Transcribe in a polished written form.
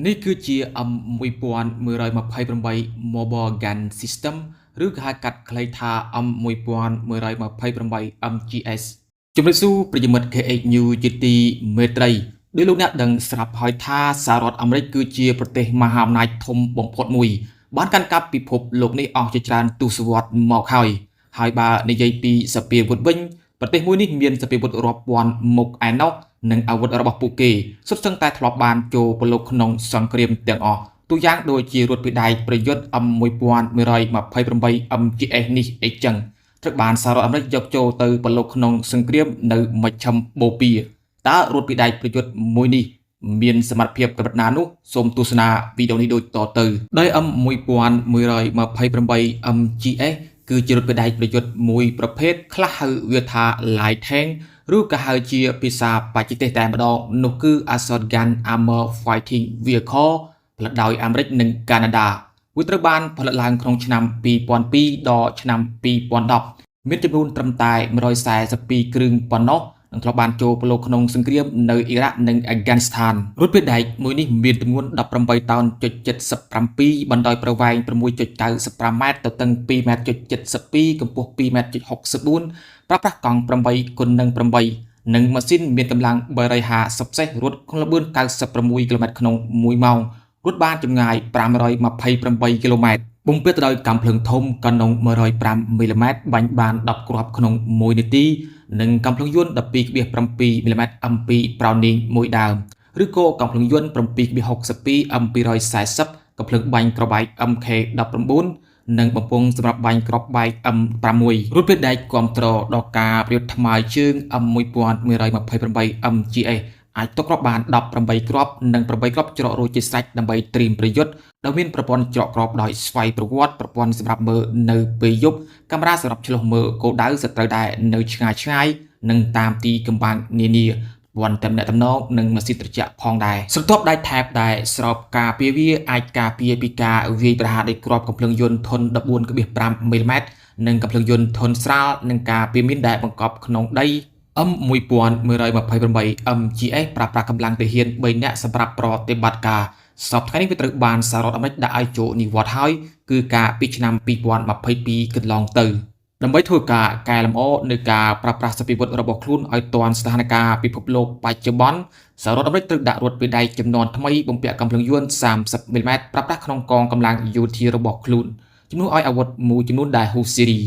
នេះគឺជាមួយពាន់មួយរយម្ភៃប្រាំបី Mobile Gun System ឬក៏ហៅកាត់ខ្លីថា M1128 MGS ជំរាបសួរប្រិយមិត្ត KH News ជាទីមេត្រីដោយលោកអ្នកដឹងស្រាប់ហើយថាសហរដ្ឋអាមេរិកគឺជាប្រទេសមហាអំណាចធំបំផុតមួយបានកាន់កាប់ពិភពលោកនេះអស់ជាច្រើនទសវត្សរ៍មកហើយបើនិយាយពីសពាវុធវិញប្រទេសមួយនេះមានសពាវុធរាប់ពាន់មុខឯណោះនិងអាវុធរបស់ពួកគេសុទ្ធសឹងតែធ្លាប់បានចូលប្រឡូកក្នុងសង្គ្រាមទាំងអស់ទូយ៉ាងដូចជារថភេដាយប្រយុទ្ធ M1128 MGS នេះអីចឹងត្រូវបានសហរដ្ឋអាមេរិកយកចូលទៅប្រឡូកក្នុងសង្គ្រាមនៅមជ្ឈមបូព៌ាតើរថភេដាយប្រយុទ្ធមួយនេះមានសមត្ថភាពកម្រិតណានោះសូមទស្សនាវីដេអូនេះដូចតទៅដោយ M1128 MGS គឺជារថភេដាយប្រយុទ្ធមួយប្រភេទខ្លះហៅវាថា Light Tank ឬក៏ហៅជាភាសាបច្ចេកទេសតែម្ដងនោះគឺ Assault Gun Armor Fighting Vehicle ផលិតដោយអាមេរិកនិងកាណាដាវាត្រូវបានផលិតឡើងក្នុងឆ្នាំ2002ដល់ឆ្នាំ2010មានចំនួនត្រឹមតែ142គ្រឿងប៉ុណ្ណោះនិងធ្លាប់បានចូលប្រឡូកក្នុងសង្គ្រាមនៅអ៊ីរ៉ាក់និងអាហ្គានីស្ថានរថភេដាយមួយនេះមានទម្ងន់18តោន.77បណ្ដោយប្រវែង 6.95 ម៉ែត្រទៅតឹង 2 ម៉ែត្រ.72 កម្ពស់ 2 ម៉ែត្រ.64 ប្រើប្រាស់កង់ 8x8 និងម៉ាស៊ីនមានកម្លាំង350សេសរត់ក្នុងល្បឿន96គីឡូម៉ែត្រក្នុង1ម៉ោងរត់បានចម្ងាយ528គីឡូម៉ែត្របំពេញទៅដោយកាំភ្លើងធំកាណុង105មីលីម៉ែត្របាញ់បាន10គ្រាប់ក្នុង1នាទីនិងកាំភ្លើងយន្ត 12.7 មីលីម៉ែត្រ M2 Browning មួយដើមឬក៏កាំភ្លើងយន្ត 7.62 M240 កាំភ្លើងបាញ់ក្របបែក MK19 និងបំពង់សម្រាប់បាញ់ក្របបែក M6 រថភេដាយគាំទ្រដល់ការប្រយុទ្ធថ្មើរជើង M1128 MGS អាចទប់គ្រាប់បាន18គ្រាប់និង8គ្រាប់ច្រករួចជាស្រេចដើម្បីត្រៀមប្រយុទ្ធដោយមានប្រព័ន្ធច្រកគ្រាប់ដោយស្វ័យប្រវត្តិប្រព័ន្ធសម្រាប់មើលនៅពេលយប់កាមេរ៉ាសម្រាប់ឆ្លុះមើលគោលដៅសត្រូវដែរនៅឆ្ងាយនិងតាមទីកំបាំងនានាវ៉ាន់តំណែងនិងម៉ាស៊ីនត្រជាក់ផងដែរស្រទាប់ដៃថែបដែលស្របការពារវាអាចការពារពីការវាយប្រហារដោយគ្រាប់កាំភ្លើងយន្តធុន 14.5 មីលីម៉ែត្រនិងកាំភ្លើងយន្តធុនស្រាលនិងការពារមីនដែលបង្កប់ក្នុងដី M1128 MGS ប្រើប្រាស់កម្លាំងទាហាន3នាក់សម្រាប់ប្រតិបត្តិការសពថ្ងៃនេះវាត្រូវបានសហរដ្ឋអាមេរិកដាក់ឲ្យចូលនិវត្តន៍ហើយគឺការពីឆ្នាំ2022កន្លងទៅដើម្បីធ្វើការកែលម្អនៅការប្រើប្រាស់សពាវុធរបស់ខ្លួនឲ្យទាន់ស្ថានភាពពិភពលោកបច្ចុប្បន្នសហរដ្ឋអាមេរិកត្រូវដាក់រថភេដាយចំនួនថ្មីបំពាក់កាំភ្លើងយន្ត30មីលីម៉ែត្រប្រើប្រាស់ក្នុងកងកម្លាំងយោធារបស់ខ្លួនជំនួសឲ្យអាវុធមួយចំនួនដែលហ៊ូសេរី